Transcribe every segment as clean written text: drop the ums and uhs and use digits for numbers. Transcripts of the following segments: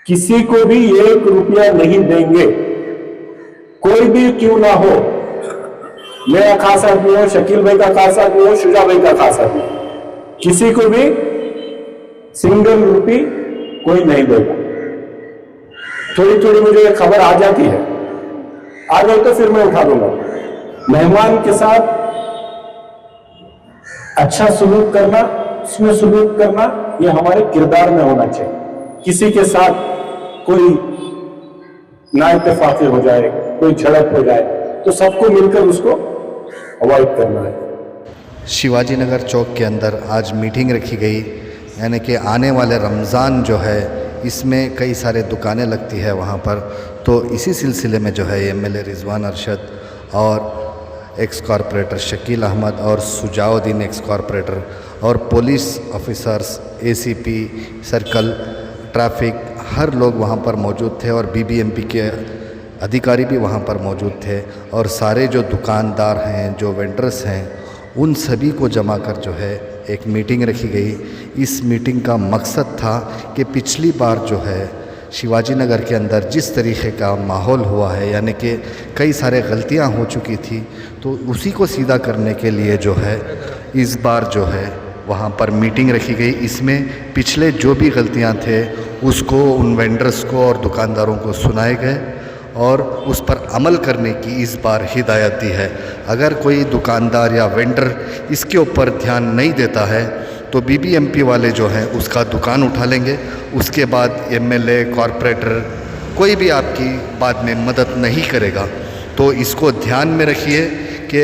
किसी को भी 1 रुपया नहीं देंगे, कोई भी क्यों ना हो। मेरा खास आदमी हो, शकील भाई का खास आदमी हो, शुजा भाई का खास आदमी, किसी को भी सिंगल रुपी कोई नहीं देगा। थोड़ी थोड़ी मुझे खबर आ जाती है, आ गई तो फिर मैं उठा दूंगा। मेहमान के साथ अच्छा सुलूक करना, उसमें सुलूक करना, ये हमारे किरदार में होना चाहिए। किसी के साथ कोई नाइत्तेफाकी हो जाए, कोई झड़प हो जाए, तो सबको मिलकर उसको अवॉइड करना है। शिवाजी नगर चौक के अंदर आज मीटिंग रखी गई, यानी कि आने वाले रमज़ान जो है इसमें कई सारे दुकानें लगती है वहाँ पर। तो इसी सिलसिले में जो है एमएलए रिजवान अरशद और एक्स कॉरपोरेटर शकील अहमद और सुजाउद्दीन एक्स कॉरपोरेटर और police officers, ACP, circle, traffic, हर लोग वहाँ पर मौजूद थे और बीबीएमपी के अधिकारी भी वहाँ पर मौजूद थे। और सारे जो दुकानदार हैं, जो वेंडर्स हैं, उन सभी को जमा कर जो है एक मीटिंग रखी गई। इस मीटिंग का मकसद था कि पिछली बार जो है शिवाजी नगर के अंदर जिस तरीक़े का माहौल हुआ है, यानी कि कई सारे गलतियां हो चुकी थी, तो उसी को सीधा करने के लिए जो है इस बार जो है वहाँ पर मीटिंग रखी गई। इसमें पिछले जो भी गलतियां थे उसको उन वेंडर्स को और दुकानदारों को सुनाए गए और उस पर अमल करने की इस बार हिदायत दी है। अगर कोई दुकानदार या वेंडर इसके ऊपर ध्यान नहीं देता है तो बीबीएमपी वाले जो हैं उसका दुकान उठा लेंगे। उसके बाद एमएलए, कॉरपोरेटर, कोई भी आपकी बात में मदद नहीं करेगा। तो इसको ध्यान में रखिए कि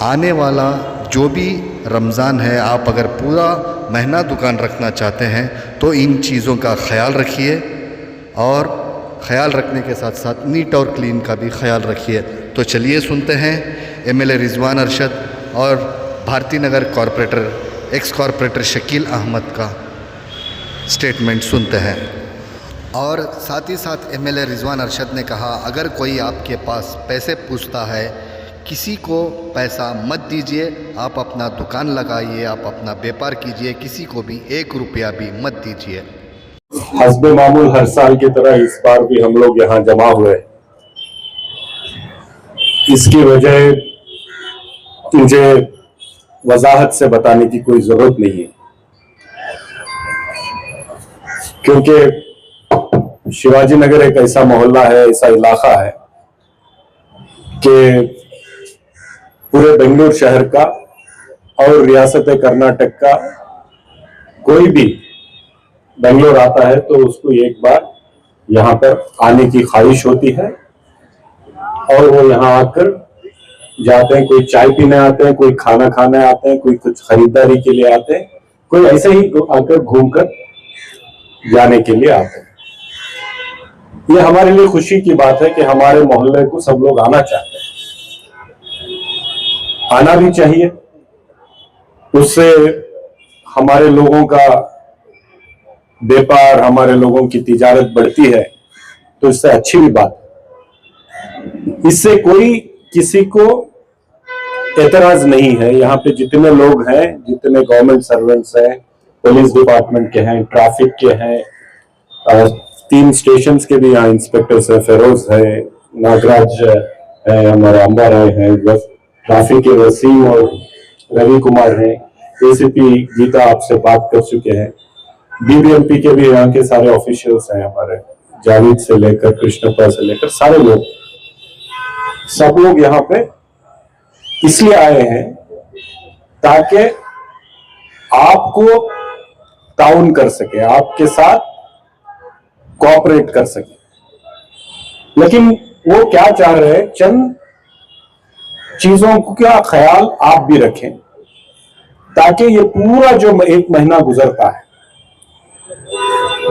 आने वाला जो भी रमज़ान है, आप अगर पूरा महीना दुकान रखना चाहते हैं तो इन चीज़ों का ख्याल रखिए और ख्याल रखने के साथ साथ नीट और क्लीन का भी ख्याल रखिए। तो चलिए सुनते हैं एमएलए रिजवान अरशद और Bharti Nagar corporator, ex corporator Shakeel Ahmed का स्टेटमेंट सुनते हैं। और साथ ही साथ एमएलए रिजवान अरशद ने कहा, अगर कोई आपके पास पैसे पूछता है, किसी को पैसा मत दीजिए, आप अपना दुकान लगाइए, आप अपना व्यापार कीजिए, किसी को भी 1 रुपया भी मत दीजिए। हस्बे मामूल हर साल की तरह इस बार भी हम लोग यहाँ जमा हुए। इसकी वजह मुझे वजाहत से बताने की कोई जरूरत नहीं है, क्योंकि शिवाजी नगर एक ऐसा मोहल्ला है, ऐसा इलाका है कि पूरे बेंगलुरु शहर का और रियासत कर्नाटक का कोई भी बेंगलोर आता है तो उसको एक बार यहाँ पर आने की ख्वाहिश होती है और वो यहाँ आकर जाते हैं। कोई चाय पीने आते हैं, कोई खाना खाने आते हैं, कोई कुछ खरीदारी के लिए आते हैं, कोई ऐसे ही आकर घूमकर जाने के लिए आते हैं। ये हमारे लिए खुशी की बात है कि हमारे मोहल्ले को सब लोग आना चाहते हैं, आना भी चाहिए। उससे हमारे लोगों का व्यापार, हमारे लोगों की तिजारत बढ़ती है, तो इससे अच्छी भी बात है। इससे कोई किसी को एतराज नहीं है। यहाँ पे जितने लोग हैं, जितने गवर्नमेंट सर्वेंट्स हैं, पुलिस डिपार्टमेंट के हैं, ट्रैफिक के हैं, 3 स्टेशन के भी यहाँ इंस्पेक्टर्स है, फेरोज है, नागराज है, हमारे अंबा राय है, ट्रैफिक के वसीम और रवि कुमार हैं, एसीपी गीता आपसे बात कर चुके हैं, बीबीएमपी के भी यहाँ के सारे ऑफिशियल्स हैं, हमारे जावेद से लेकर कृष्णप्पा से लेकर सारे लोग, सब लोग यहाँ पे इसलिए आए हैं ताकि आपको ताउन कर सके, आपके साथ कोऑपरेट कर सके। लेकिन वो क्या चाह रहे हैं, चंद चीजों का ख्याल आप भी रखें ताकि ये पूरा जो 1 महीना गुजरता है,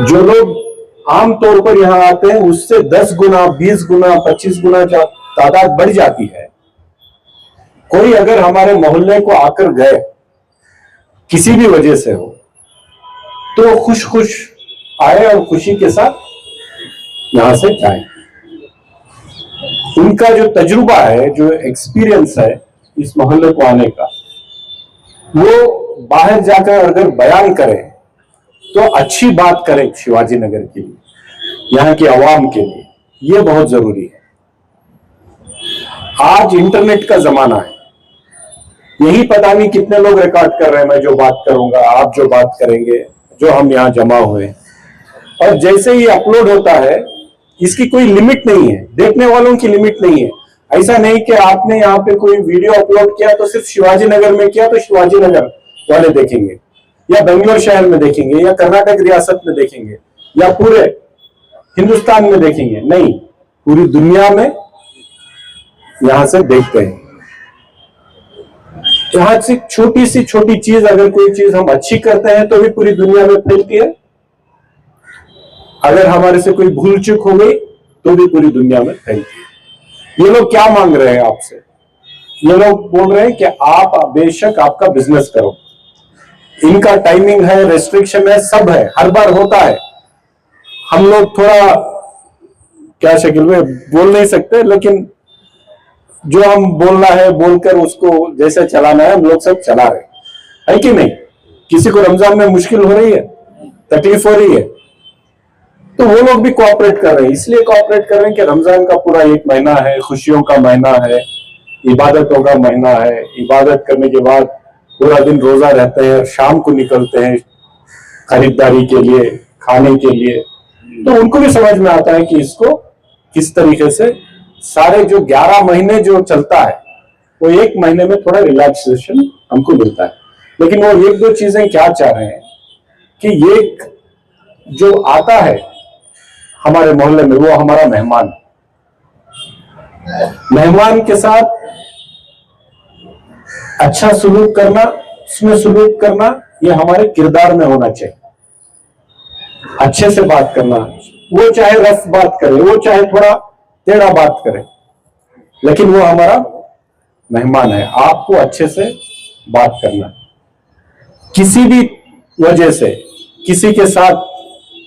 जो लोग आमतौर पर यहां आते हैं उससे 10 गुना, 20 गुना, 25 गुना तादाद बढ़ जाती है। कोई अगर हमारे मोहल्ले को आकर गए, किसी भी वजह से हो, तो खुश खुश आए और खुशी के साथ यहां से जाए। उनका जो तजुर्बा है, जो एक्सपीरियंस है इस मोहल्ले को आने का, वो बाहर जाकर अगर बयान करें तो अच्छी बात करें शिवाजी नगर के लिए। यहाँ की आवाम के लिए, ये बहुत जरूरी है। आज इंटरनेट का जमाना है, यही पता नहीं कितने लोग रिकॉर्ड कर रहे हैं, मैं जो बात करूंगा, आप जो बात करेंगे, जो हम यहाँ जमा हुए हैं। और जैसे ही अपलोड होता है, इसकी कोई लिमिट नहीं है, देखने वालों की लिमिट नहीं है। ऐसा नहीं कि आपने यहाँ पे कोई वीडियो अपलोड किया तो सिर्फ शिवाजी नगर में किया तो शिवाजी नगर वाले देखेंगे, या बेंगलोर शहर में देखेंगे, या कर्नाटक रियासत में देखेंगे, या पूरे हिंदुस्तान में देखेंगे। नहीं, पूरी दुनिया में यहां से देखते हैं। यहां से छोटी सी छोटी चीज, अगर कोई चीज हम अच्छी करते हैं तो भी पूरी दुनिया में फैलती है। अगर हमारे से कोई भूल चूक हो गई तो भी पूरी दुनिया में फैलती है। ये लोग क्या मांग रहे हैं आपसे? ये लोग बोल रहे हैं कि आप बेशक आपका बिजनेस करो, इनका टाइमिंग है, रेस्ट्रिक्शन है, सब है, हर बार होता है। हम लोग थोड़ा क्या शक्ल में बोल नहीं सकते, लेकिन जो हम बोलना है बोलकर उसको जैसे चलाना है हम लोग सब चला रहे हैं कि नहीं। किसी को रमजान में मुश्किल हो रही है, तकलीफ हो रही है, तो वो लोग भी कोऑपरेट कर रहे हैं। इसलिए कोऑपरेट कर रहे हैं कि रमजान का पूरा एक महीना है, खुशियों का महीना है, इबादतों का महीना है। इबादत करने के बाद पूरा दिन रोजा रहते हैं, शाम को निकलते हैं खरीदारी के लिए, खाने के लिए। तो उनको भी समझ में आता है कि इसको किस तरीके से सारे जो 11 महीने जो चलता है वो एक महीने में थोड़ा रिलैक्सेशन हमको मिलता है। लेकिन वो एक दो चीजें क्या चाह रहे हैं कि ये जो आता है हमारे मोहल्ले में, वो हमारा मेहमान, मेहमान के साथ अच्छा सलूक करना, उसमें सलूक करना, ये हमारे किरदार में होना चाहिए। अच्छे से बात करना, वो चाहे रफ बात करे, वो चाहे थोड़ा टेढ़ा बात करे, लेकिन वो हमारा मेहमान है। आपको अच्छे से बात करना। किसी भी वजह से किसी के साथ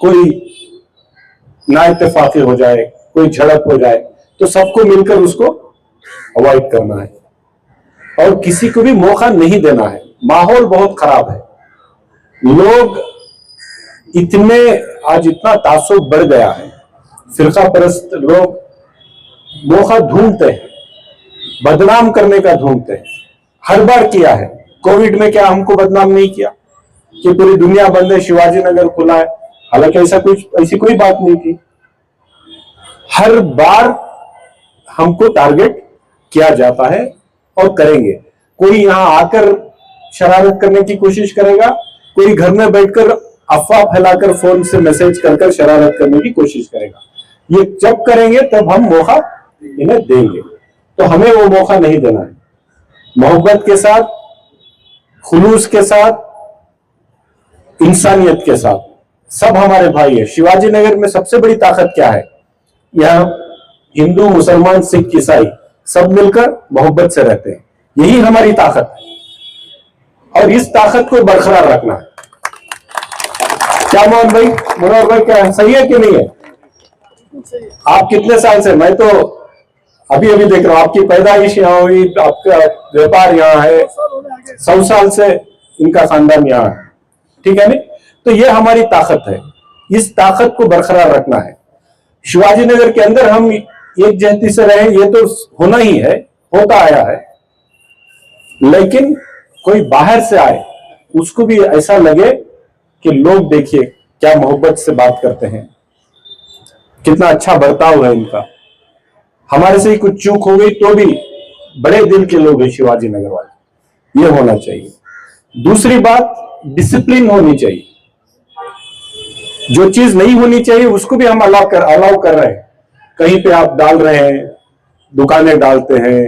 कोई नाइत्तेफाकी हो जाए, कोई झड़प हो जाए, तो सबको मिलकर उसको अवॉइड करना है और किसी को भी मौका नहीं देना है। माहौल बहुत खराब है, लोग इतने, आज इतना तासुब बढ़ गया है, फिरका परस्त लोग मौका ढूंढते हैं, बदनाम करने का ढूंढते हैं। हर बार किया है। कोविड में क्या हमको बदनाम नहीं किया कि पूरी दुनिया बंद है, शिवाजी नगर खुला है? हालांकि ऐसी कोई बात नहीं थी। हर बार हमको टारगेट किया जाता है और करेंगे। कोई यहां आकर शरारत करने की कोशिश करेगा, कोई घर में बैठकर अफवाह फैलाकर फोन से मैसेज कर शरारत करने की कोशिश करेगा। ये जब करेंगे तब हम मौका इन्हें देंगे, तो हमें वो मौका नहीं देना है। मोहब्बत के साथ, खुलूस के साथ, इंसानियत के साथ, सब हमारे भाई है। शिवाजी नगर में सबसे बड़ी ताकत क्या है? यहाँ हिंदू, मुसलमान, सिख, ईसाई सब मिलकर मोहब्बत से रहते हैं। यही हमारी ताकत है और इस ताकत को बरकरार रखना है। क्या मोहन भाई, मनोहर भाई, क्या सही है कि नहीं है? आप कितने साल से? मैं तो अभी अभी देख रहा हूं, आपकी पैदाइश यहाँ हुई, आपका व्यापार यहाँ है, 100 साल से इनका खानदान यहाँ है, ठीक है नहीं? तो ये हमारी ताकत है, इस ताकत को बरकरार रखना है। शिवाजी नगर के अंदर हम एक जहती से रहे, ये तो होना ही है, होता आया है। लेकिन कोई बाहर से आए, उसको भी ऐसा लगे कि लोग देखिए क्या मोहब्बत से बात करते हैं, कितना अच्छा बर्ताव है इनका। हमारे से ही कुछ चूक हो गई तो भी बड़े दिल के लोग हैं शिवाजी नगर वाले, ये होना चाहिए। दूसरी बात, डिसिप्लिन होनी चाहिए। जो चीज नहीं होनी चाहिए उसको भी हम अलाउ कर रहे हैं। कहीं पे आप डाल रहे हैं, दुकानें डालते हैं,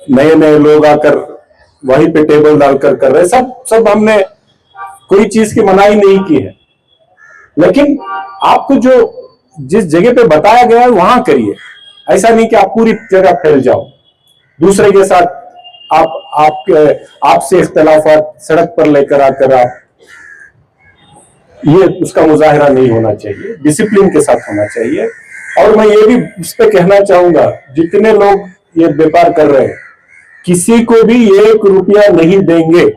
नए नए लोग आकर वहीं पे टेबल डालकर कर रहे हैं। सब हमने कोई चीज की मनाही नहीं की है, लेकिन आपको जो जिस जगह पे बताया गया है वहां करिए। ऐसा नहीं कि आप पूरी जगह फैल जाओ, दूसरे के साथ आपसे इख्तलाफात सड़क पर लेकर आकर आप, ये उसका मुजाहिरा नहीं होना चाहिए, डिसिप्लिन के साथ होना चाहिए। और मैं ये भी उस पर कहना चाहूंगा, जितने लोग ये व्यापार कर रहे हैं, किसी को भी 1 रुपया नहीं देंगे,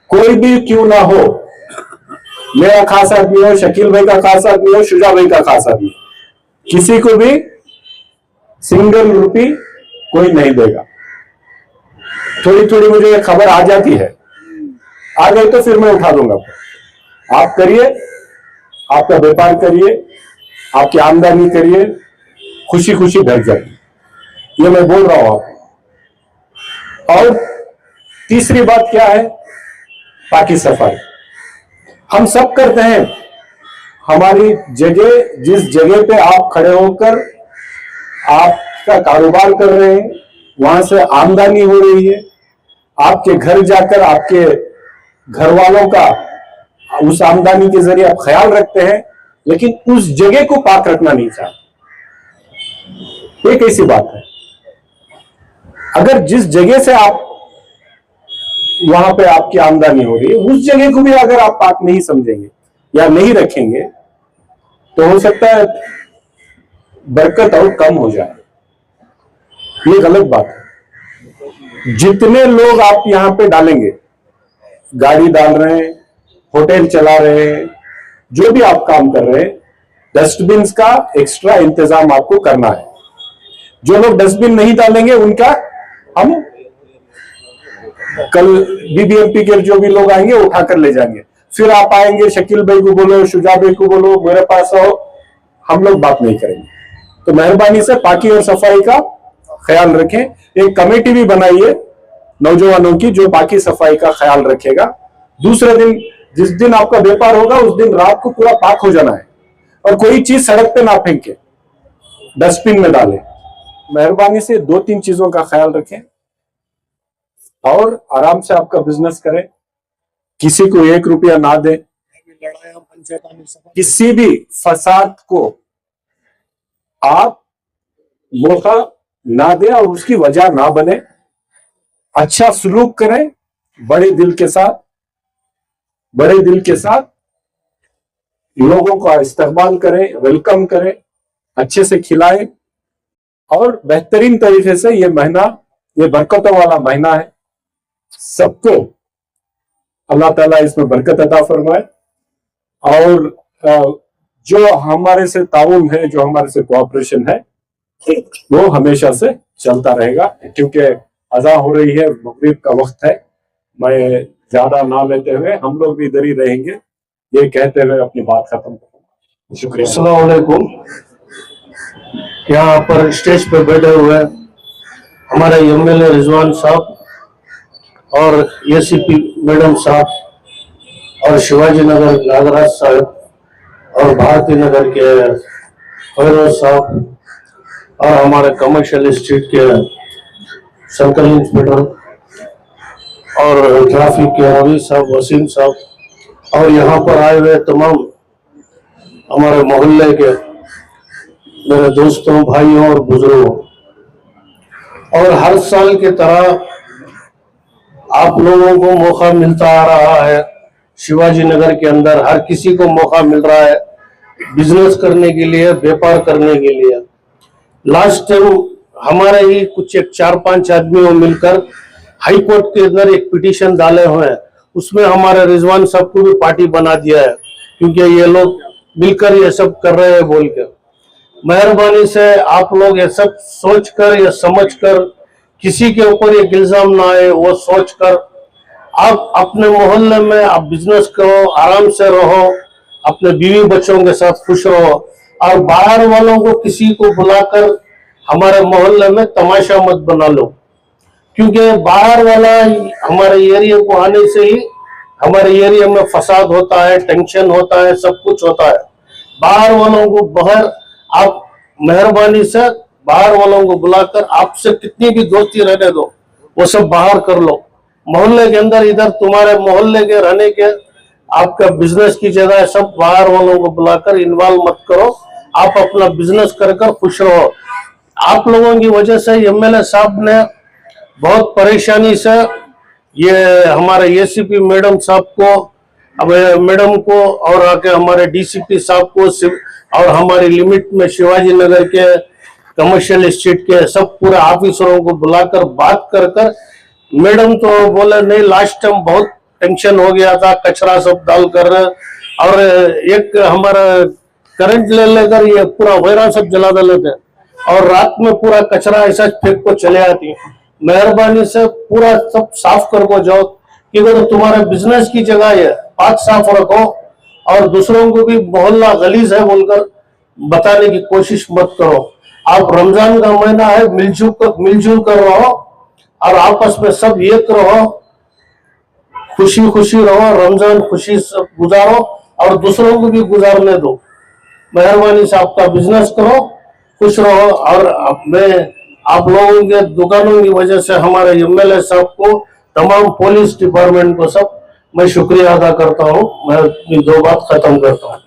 कोई भी क्यों ना हो। मेरा खास आदमी हो, शकील भाई का खास आदमी हो, शुजा भाई का खास आदमी, किसी को भी सिंगल रुपी कोई नहीं देगा। थोड़ी थोड़ी मुझे ये खबर आ जाती है, आ गई तो फिर मैं उठा दूंगा। आप करिए, आपका व्यापार करिए, आपकी आमदनी करिए, खुशी खुशी घर जाइए, ये मैं बोल रहा हूं आपको। और तीसरी बात क्या है, पाकी सफाई हम सब करते हैं। हमारी जगह, जिस जगह पे आप खड़े होकर आपका कारोबार कर रहे हैं, वहां से आमदनी हो रही है, आपके घर जाकर आपके घर वालों का उस आमदनी के जरिए आप ख्याल रखते हैं, लेकिन उस जगह को पाक रखना नहीं चाहते। एक ऐसी बात है, अगर जिस जगह से आप वहां पे आपकी आमदनी हो रही है, उस जगह को भी अगर आप पाक नहीं समझेंगे या नहीं रखेंगे, तो हो सकता है बरकत और कम हो जाए। ये गलत बात है। जितने लोग आप यहां पे डालेंगे, गाड़ी डाल रहे हैं, होटल चला रहे हैं, जो भी आप काम कर रहे हैं, डस्टबिन का एक्स्ट्रा इंतजाम आपको करना है। जो लोग डस्टबिन नहीं डालेंगे उनका हम कल बीबीएमपी के जो भी लोग आएंगे उठाकर ले जाएंगे। फिर आप आएंगे, शकील भाई को बोलो, शुजा भाई को बोलो, मेरे पास आओ, हम लोग बात नहीं करेंगे। तो मेहरबानी से पाकी और सफाई का ख्याल रखें। एक कमेटी भी बनाइए नौजवानों की जो पाकी सफाई का ख्याल रखेगा। दूसरे दिन, जिस दिन आपका व्यापार होगा, उस दिन रात को पूरा पाक हो जाना है, और कोई चीज सड़क पे ना फेंके, डस्टबिन में डालें। मेहरबानी से 2-3 चीजों का ख्याल रखें और आराम से आपका बिजनेस करें। किसी को 1 रुपया ना दे, किसी भी फसाद को आप मौका ना दे और उसकी वजह ना बने। अच्छा सलूक करें, बड़े दिल के साथ लोगों का इस्तकबाल करें, वेलकम करें, अच्छे से खिलाएं, और बेहतरीन तरीके से ये महीना, ये बरकतों वाला महीना है। सबको अल्लाह ताला इसमें बरकत अता फरमाए। और जो हमारे से ताउन है, जो हमारे से कोऑपरेशन है, वो हमेशा से चलता रहेगा। क्योंकि अज़ान हो रही है, मगरिब का वक्त है, मैं ज्यादा ना लेते हुए हम लोग भी इधर ही रहेंगे, ये कहते हुए अपनी बात खत्म करूंगा। शुक्रिया। अस्सलाम वालेकुम। यहाँ पर स्टेज पे बैठे हुए हमारे एमएलए रिजवान साहब और एसीपी मैडम साहब और शिवाजी नगर नागराज साहब और भारती नगर के फैरोज साहब और हमारे कमर्शियल स्ट्रीट के सर्कल इंस्पेक्टर और ट्रैफिक के रवि साहब, वसीम साहब, और यहाँ पर आए हुए तमाम हमारे मोहल्ले के मेरे दोस्तों, भाइयों और बुजुर्गों, और हर साल की तरह आप लोगों को मौका मिलता आ रहा है। शिवाजी नगर के अंदर हर किसी को मौका मिल रहा है बिजनेस करने के लिए, व्यापार करने के लिए। लास्ट टाइम हमारे ही कुछ 4-5 आदमियों मिलकर हाई कोर्ट के अंदर एक पिटीशन डाले हुए हैं, उसमें हमारे रिजवान साहब को भी पार्टी बना दिया है, क्योंकि ये लोग मिलकर ये सब कर रहे हैं बोल के। मेहरबानी से आप लोग ये सब सोचकर या समझकर, किसी के ऊपर एक इल्जाम ना आए, वो सोचकर आप अपने मोहल्ले में आप बिजनेस करो, आराम से रहो, अपने बीवी बच्चों के साथ खुश रहो, और बाहर वालों को किसी को बुलाकर हमारे मोहल्ले में तमाशा मत बना लो। क्योंकि बाहर वाला हमारे एरिया को आने से ही हमारे एरिया में फसाद होता है, टेंशन होता है, सब कुछ होता है। बाहर वालों को बाहर, आप मेहरबानी से बाहर वालों को बुलाकर आपसे कितनी भी दोस्ती रहने दो, वो सब बाहर कर लो। मोहल्ले के अंदर, इधर तुम्हारे मोहल्ले के रहने के, आपका बिजनेस की जगह सब बाहर वालों को बुलाकर इन्वॉल्व मत करो। आप अपना बिजनेस कर कर खुश रहो। आप लोगों की वजह से एमएलए साहब ने बहुत परेशानी से ये हमारे एसीपी मैडम साहब को, अब मैडम को, और आके हमारे डीसीपी साहब को, और हमारी लिमिट में शिवाजी नगर के कमर्शियल स्ट्रीट के सब पूरे ऑफिसरों को बुलाकर बात कर कर, मैडम तो बोले नहीं, लास्ट टाइम बहुत टेंशन हो गया था, कचरा सब डाल कर और एक हमारा करंट ले लेकर ये पूरा वैरा सब जला देते हैं और रात में पूरा कचरा ऐसा फेंक को चले आती है। मेहरबानी से पूरा सब साफ कर को जाओ, क्योंकि तो तुम्हारे बिजनेस की जगह है, पाक साफ रखो और दूसरों को भी मोहल्ला गलीज है बोलकर बताने की कोशिश मत करो। आप रमजान का महीना है, मिलजुल कर रहो और आपस में सब एक रहो, खुशी खुशी रहो, रमजान खुशी से गुजारो और दूसरों को भी गुजारने दो। मेहरबानी से आपका बिजनेस करो, खुश रहो। और मैं आप लोगों के दुकानों की वजह से हमारे एमएलए साहब को, तमाम पुलिस डिपार्टमेंट को सब मैं शुक्रिया अदा करता हूँ। मैं अपनी दो बात खत्म करता हूँ।